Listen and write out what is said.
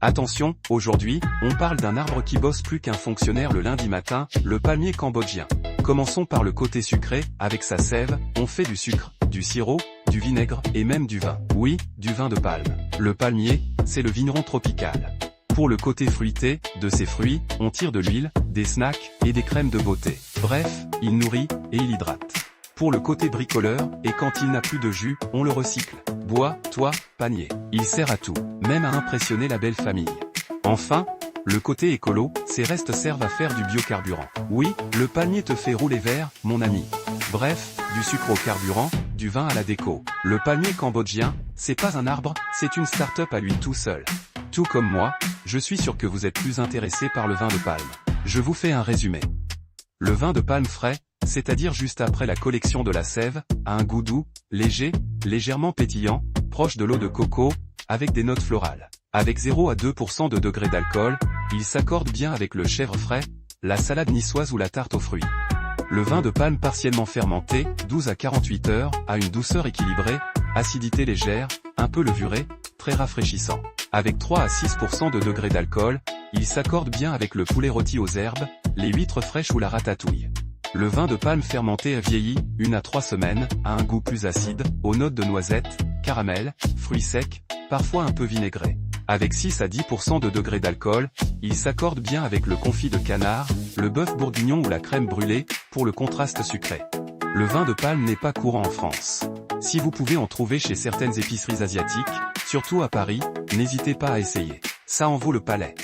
Attention, aujourd'hui, on parle d'un arbre qui bosse plus qu'un fonctionnaire le lundi matin, le palmier cambodgien. Commençons par le côté sucré, avec sa sève, on fait du sucre, du sirop, du vinaigre, et même du vin. Oui, du vin de palme. Le palmier, c'est le vigneron tropical. Pour le côté fruité, de ses fruits, on tire de l'huile, des snacks, et des crèmes de beauté. Bref, il nourrit, et il hydrate. Pour le côté bricoleur, et quand il n'a plus de jus, on le recycle. Bois, toit, panier. Il sert à tout, même à impressionner la belle famille. Enfin, le côté écolo, ces restes servent à faire du biocarburant. Oui, le palmier te fait rouler vert, mon ami. Bref, du sucre au carburant, du vin à la déco. Le palmier cambodgien, c'est pas un arbre, c'est une start-up à lui tout seul. Tout comme moi, je suis sûr que vous êtes plus intéressé par le vin de palme. Je vous fais un résumé. Le vin de palme frais, c'est-à-dire juste après la collection de la sève, a un goût doux, léger, légèrement pétillant, proche de l'eau de coco, avec des notes florales. Avec 0 à 2% de degré d'alcool, il s'accorde bien avec le chèvre frais, la salade niçoise ou la tarte aux fruits. Le vin de palme partiellement fermenté, 12 à 48 heures, a une douceur équilibrée, acidité légère, un peu levurée, très rafraîchissant. Avec 3 à 6% de degré d'alcool, il s'accorde bien avec le poulet rôti aux herbes, les huîtres fraîches ou la ratatouille. Le vin de palme fermenté a vieilli, 1 à 3 semaines, a un goût plus acide, aux notes de noisettes, caramel, fruits secs, parfois un peu vinaigré. Avec 6 à 10% de degré d'alcool, il s'accorde bien avec le confit de canard, le bœuf bourguignon ou la crème brûlée, pour le contraste sucré. Le vin de palme n'est pas courant en France. Si vous pouvez en trouver chez certaines épiceries asiatiques, surtout à Paris, n'hésitez pas à essayer. Ça en vaut le palais.